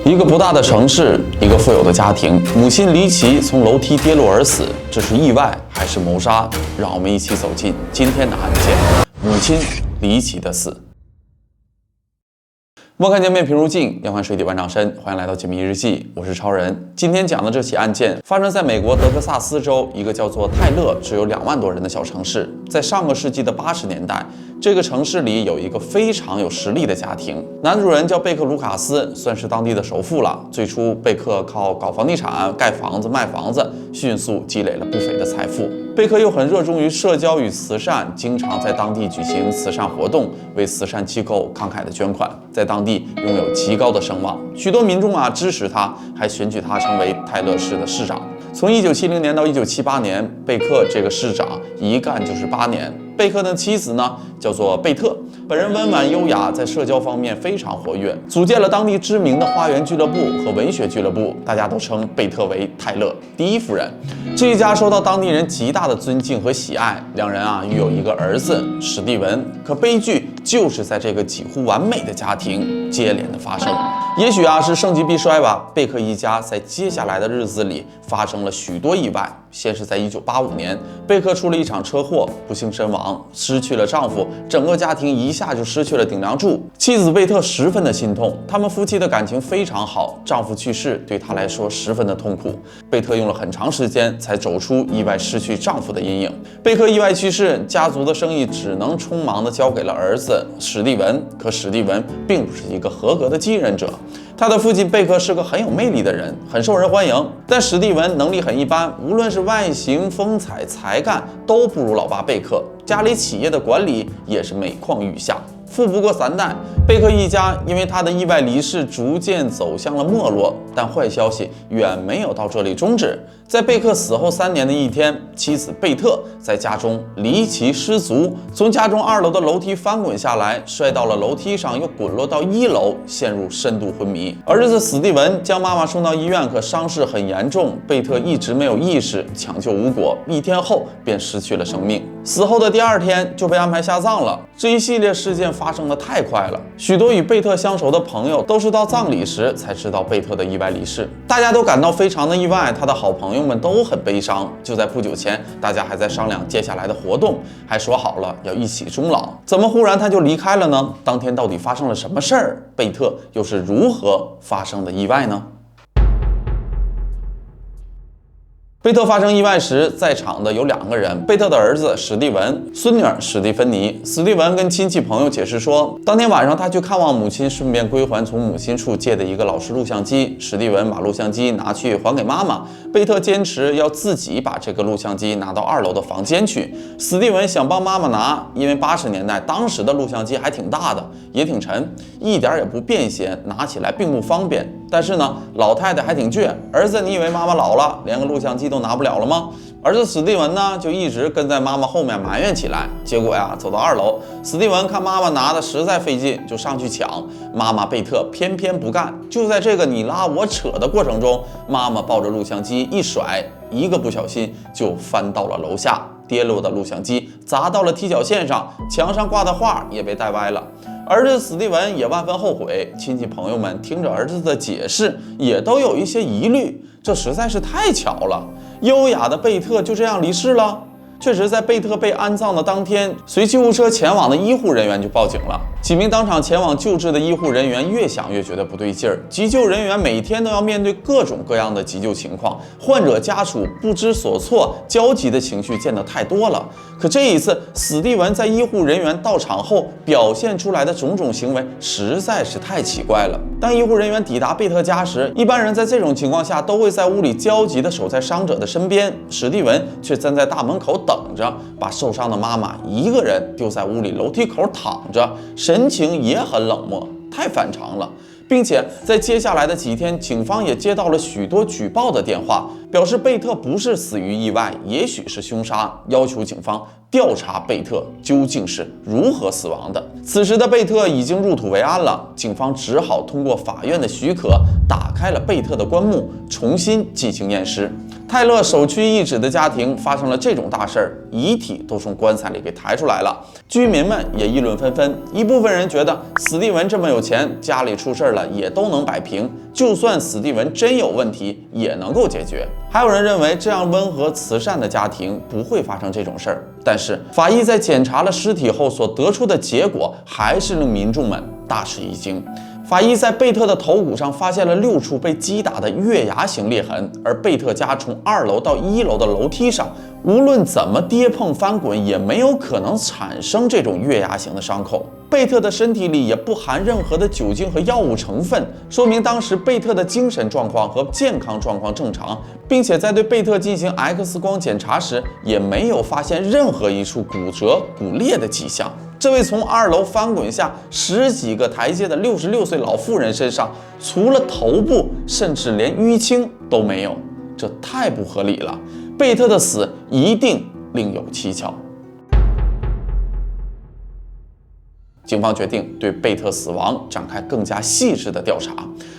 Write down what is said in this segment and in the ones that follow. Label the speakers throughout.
Speaker 1: 一个不大的城市，一个富有的家庭，母亲离奇从楼梯跌落而死，这是意外还是谋杀？让我们一起走进今天的案件——母亲离奇的死。莫看见面平如镜，要看水底万丈深。欢迎来到解密日记，我是超人。今天讲的这起案件发生在美国德克萨斯州一个叫做泰勒只有2万多人的小城市。在上个世纪的80年代，这个城市里有一个非常有实力的家庭，男主人叫贝克·卢卡斯，算是当地的首富了。最初，贝克靠搞房地产、盖房子、卖房子，迅速积累了不菲的财富。贝克又很热衷于社交与慈善，经常在当地举行慈善活动，为慈善机构慷慨的捐款，在当地拥有极高的声望。许多民众支持他，还选举他成为泰勒市的市长。从1970年到1978年，贝克这个市长一干就是8年。贝克的妻子呢，叫做贝特，本人温婉优雅，在社交方面非常活跃，组建了当地知名的花园俱乐部和文学俱乐部，大家都称贝特为泰勒第一夫人。这一家受到当地人极大的尊敬和喜爱，两人育有一个儿子史蒂文。可悲剧就是在这个几乎完美的家庭接连的发生。也许是盛极必衰吧，贝克一家在接下来的日子里发生了许多意外。先是在1985年，贝克出了一场车祸，不幸身亡，失去了丈夫，整个家庭一下就失去了顶梁柱。妻子贝特十分的心痛，他们夫妻的感情非常好，丈夫去世对她来说十分的痛苦。贝特用了很长时间才走出意外失去丈夫的阴影。贝克意外去世，家族的生意只能匆忙地交给了儿子史蒂文。可史蒂文并不是一个合格的继任者。他的父亲贝克是个很有魅力的人，很受人欢迎，但史蒂文能力很一般，无论是外形、风采、才干都不如老爸贝克，家里企业的管理也是每况愈下。富不过3代，贝克一家因为他的意外离世逐渐走向了没落。但坏消息远没有到这里终止。在贝克死后3年的一天，妻子贝特在家中离奇失足，从家中2楼的楼梯翻滚下来，摔到了楼梯上，又滚落到1楼，陷入深度昏迷。儿子史蒂文将妈妈送到医院，可伤势很严重，贝特一直没有意识，抢救无果，1天后便失去了生命。死后的第2天就被安排下葬了。这一系列事件发生的太快了，许多与贝特相熟的朋友都是到葬礼时才知道贝特的意外离世，大家都感到非常的意外，他的好朋友们都很悲伤。就在不久前，大家还在商量接下来的活动，还说好了要一起终老。怎么忽然他就离开了呢？当天到底发生了什么事儿？贝特又是如何发生的意外呢？贝特发生意外时，在场的有2个人：贝特的儿子史蒂文，孙女史蒂芬妮。史蒂文跟亲戚朋友解释说，当天晚上他去看望母亲，顺便归还从母亲处借的一个老式录像机。史蒂文把录像机拿去还给妈妈，贝特坚持要自己把这个录像机拿到2楼的房间去。史蒂文想帮妈妈拿，因为80年代当时的录像机还挺大的，也挺沉，一点也不便携，拿起来并不方便。但是呢，老太太还挺倔，儿子，你以为妈妈老了，连个录像机都拿不了了吗？儿子史蒂文呢，就一直跟在妈妈后面埋怨起来。结果走到2楼，史蒂文看妈妈拿的实在费劲，就上去抢。妈妈贝特偏偏不干。就在这个你拉我扯的过程中，妈妈抱着录像机一甩，一个不小心就翻到了楼下。跌落的录像机砸到了踢脚线上，墙上挂的画也被带歪了。儿子史蒂文也万分后悔，亲戚朋友们听着儿子的解释，也都有一些疑虑，这实在是太巧了。优雅的贝特就这样离世了。确实，在贝特被安葬的当天，随救护车前往的医护人员就报警了。几名当场前往救治的医护人员越想越觉得不对劲儿。急救人员每天都要面对各种各样的急救情况，患者家属不知所措，焦急的情绪见得太多了。可这一次，史蒂文在医护人员到场后表现出来的种种行为实在是太奇怪了。当医护人员抵达贝特家时，一般人在这种情况下都会在屋里焦急地守在伤者的身边，史蒂文却站在大门口等着，把受伤的妈妈一个人丢在屋里楼梯口躺着，神情也很冷漠，太反常了。并且在接下来的几天，警方也接到了许多举报的电话，表示贝特不是死于意外，也许是凶杀，要求警方调查贝特究竟是如何死亡的。此时的贝特已经入土为安了，警方只好通过法院的许可，打开了贝特的棺木，重新进行验尸。泰勒首屈一指的家庭发生了这种大事儿，遗体都从棺材里给抬出来了，居民们也议论纷纷。一部分人觉得史蒂文这么有钱，家里出事了也都能摆平，就算史蒂文真有问题也能够解决。还有人认为这样温和慈善的家庭不会发生这种事儿。但是法医在检查了尸体后所得出的结果，还是令民众们大吃一惊。法医在贝特的头骨上发现了6处被击打的月牙形裂痕，而贝特家从2楼到1楼的楼梯上，无论怎么跌碰翻滚，也没有可能产生这种月牙形的伤口。贝特的身体里也不含任何的酒精和药物成分，说明当时贝特的精神状况和健康状况正常，并且在对贝特进行 X 光检查时，也没有发现任何一处骨折、骨裂的迹象。这位从2楼翻滚下10几个台阶的66岁老妇人身上，除了头部，甚至连淤青都没有，这太不合理了。贝特的死一定另有蹊跷。警方决定对贝特死亡展开更加细致的调查。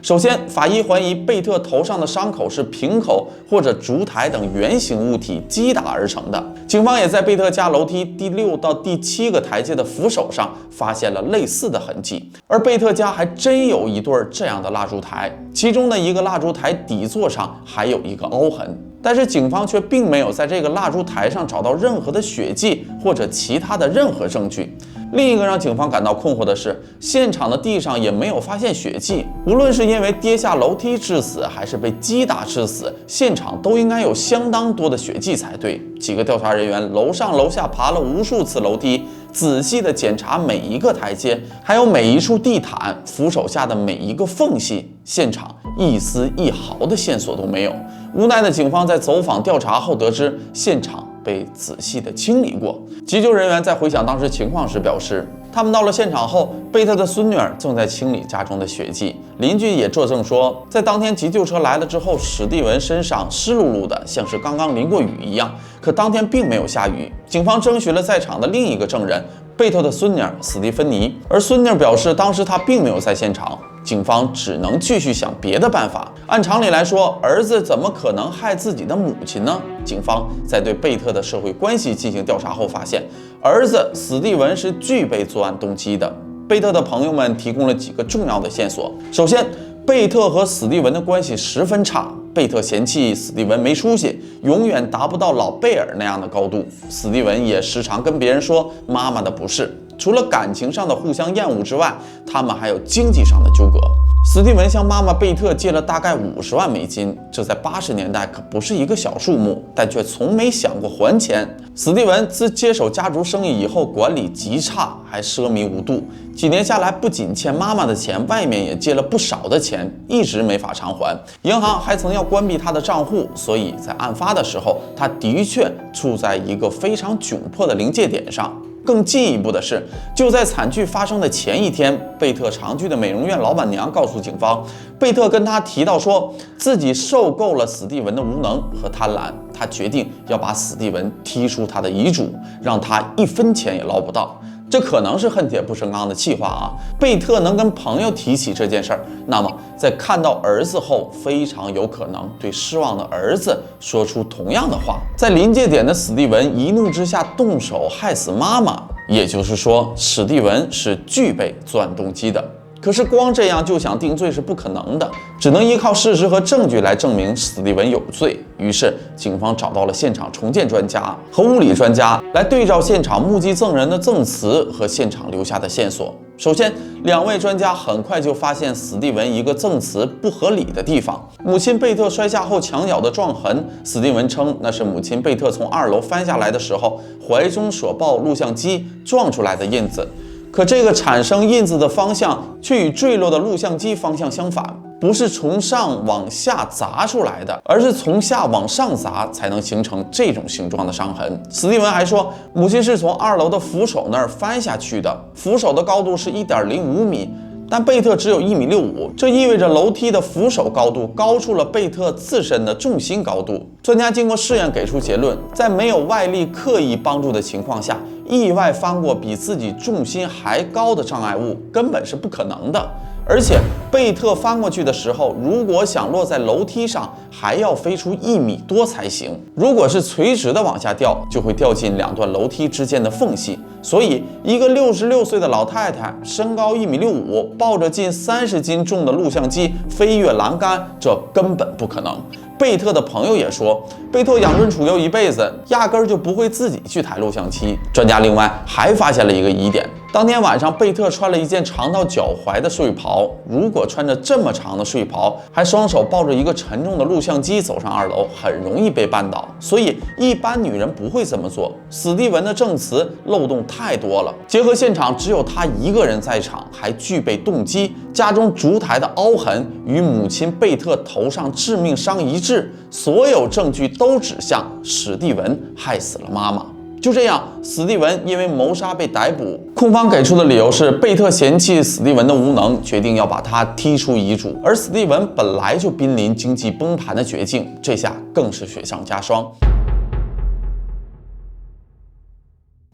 Speaker 1: 首先，法医怀疑贝特头上的伤口是瓶口或者烛台等圆形物体击打而成的。警方也在贝特家楼梯第6到第7个台阶的扶手上发现了类似的痕迹，而贝特家还真有一对这样的蜡烛台，其中的一个蜡烛台底座上还有一个凹痕。但是警方却并没有在这个蜡烛台上找到任何的血迹或者其他的任何证据。另一个让警方感到困惑的是，现场的地上也没有发现血迹，无论是因为跌下楼梯致死，还是被击打致死，现场都应该有相当多的血迹才对。几个调查人员楼上楼下爬了无数次楼梯，仔细地检查每一个台阶，还有每一处地毯、扶手下的每一个缝隙，现场一丝一毫的线索都没有。无奈的警方在走访调查后得知，现场被仔细地清理过。急救人员在回想当时情况时表示，他们到了现场后，贝特的孙女儿正在清理家中的血迹。邻居也作证说，在当天急救车来了之后，史蒂文身上湿漉漉的，像是刚刚淋过雨一样。可当天并没有下雨。警方征询了在场的另一个证人，贝特的孙女史蒂芬妮，而孙女表示当时她并没有在现场。警方只能继续想别的办法。按常理来说，儿子怎么可能害自己的母亲呢？警方在对贝特的社会关系进行调查后发现，儿子史蒂文是具备作案动机的。贝特的朋友们提供了几个重要的线索。首先，贝特和史蒂文的关系十分差，贝特嫌弃史蒂文没出息，永远达不到老贝尔那样的高度。史蒂文也时常跟别人说妈妈的不是。除了感情上的互相厌恶之外，他们还有经济上的纠葛。史蒂文向妈妈贝特借了大概50万美金，这在80年代可不是一个小数目，但却从没想过还钱。史蒂文自接手家族生意以后，管理极差，还奢靡无度。几年下来，不仅欠妈妈的钱，外面也借了不少的钱，一直没法偿还。银行还曾要关闭他的账户，所以在案发的时候，他的确处在一个非常窘迫的临界点上。更进一步的是，就在惨剧发生的前一天，贝特常去的美容院老板娘告诉警方，贝特跟他提到说自己受够了史蒂文的无能和贪婪，他决定要把史蒂文踢出他的遗嘱，让他1分钱也捞不到。这可能是恨铁不成钢的气话啊！贝特能跟朋友提起这件事儿，那么在看到儿子后，非常有可能对失望的儿子说出同样的话。在临界点的史蒂文一怒之下动手害死妈妈，也就是说，史蒂文是具备作案动机的。可是光这样就想定罪是不可能的，只能依靠事实和证据来证明史蒂文有罪。于是，警方找到了现场重建专家和物理专家来对照现场目击证人的证词和现场留下的线索。首先，2位专家很快就发现史蒂文一个证词不合理的地方：母亲贝特摔下后墙角的撞痕，史蒂文称那是母亲贝特从2楼翻下来的时候怀中所抱录像机撞出来的印子。可这个产生印子的方向却与坠落的录像机方向相反，不是从上往下砸出来的，而是从下往上砸才能形成这种形状的伤痕。史蒂文还说，母亲是从2楼的扶手那儿翻下去的，扶手的高度是1.05米，但贝特只有1.65米，这意味着楼梯的扶手高度高出了贝特自身的重心高度。专家经过试验给出结论，在没有外力刻意帮助的情况下，意外翻过比自己重心还高的障碍物，根本是不可能的。而且贝特翻过去的时候，如果想落在楼梯上，还要飞出1米多才行。如果是垂直的往下掉，就会掉进2段楼梯之间的缝隙。所以，一个66岁的老太太，身高1.65米，抱着近30斤重的录像机飞越栏杆，这根本不可能。贝特的朋友也说，贝特养尊处优一辈子，压根儿就不会自己去抬录像机。专家另外还发现了一个疑点。当天晚上，贝特穿了一件长到脚踝的睡袍。如果穿着这么长的睡袍，还双手抱着一个沉重的录像机走上2楼，很容易被绊倒。所以一般女人不会这么做。史蒂文的证词漏洞太多了，结合现场只有他一个人在场，还具备动机，家中烛台的凹痕与母亲贝特头上致命伤一致，所有证据都指向史蒂文害死了妈妈。就这样，史蒂文因为谋杀被逮捕。控方给出的理由是，贝特嫌弃史蒂文的无能，决定要把他踢出遗嘱。而史蒂文本来就濒临经济崩盘的绝境，这下更是雪上加霜。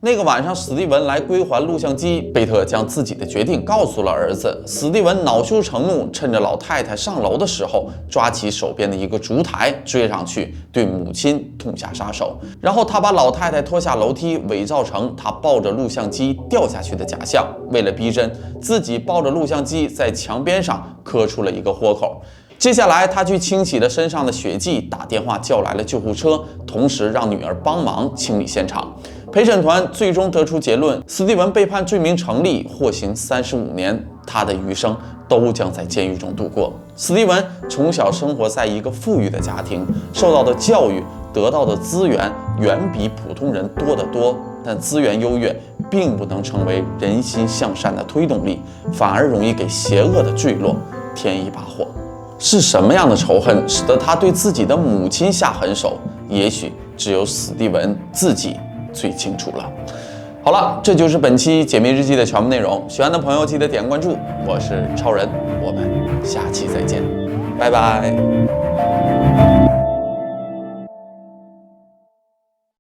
Speaker 1: 那个晚上，史蒂文来归还录像机，贝特将自己的决定告诉了儿子。史蒂文恼羞成怒，趁着老太太上楼的时候，抓起手边的一个烛台追上去，对母亲痛下杀手。然后他把老太太拖下楼梯，伪造成他抱着录像机掉下去的假象。为了逼真，自己抱着录像机在墙边上磕出了一个豁口。接下来，他去清洗了身上的血迹，打电话叫来了救护车，同时让女儿帮忙清理现场。陪审团最终得出结论，史蒂文被判罪名成立，获刑35年，他的余生都将在监狱中度过。史蒂文从小生活在一个富裕的家庭，受到的教育、得到的资源远比普通人多得多，但资源优越并不能成为人心向善的推动力，反而容易给邪恶的坠落添一把火。是什么样的仇恨使得他对自己的母亲下狠手？也许只有史蒂文自己最清楚了。好了，这就是本期解密日记的全部内容。喜欢的朋友记得点关注，我是超人，我们下期再见，拜拜。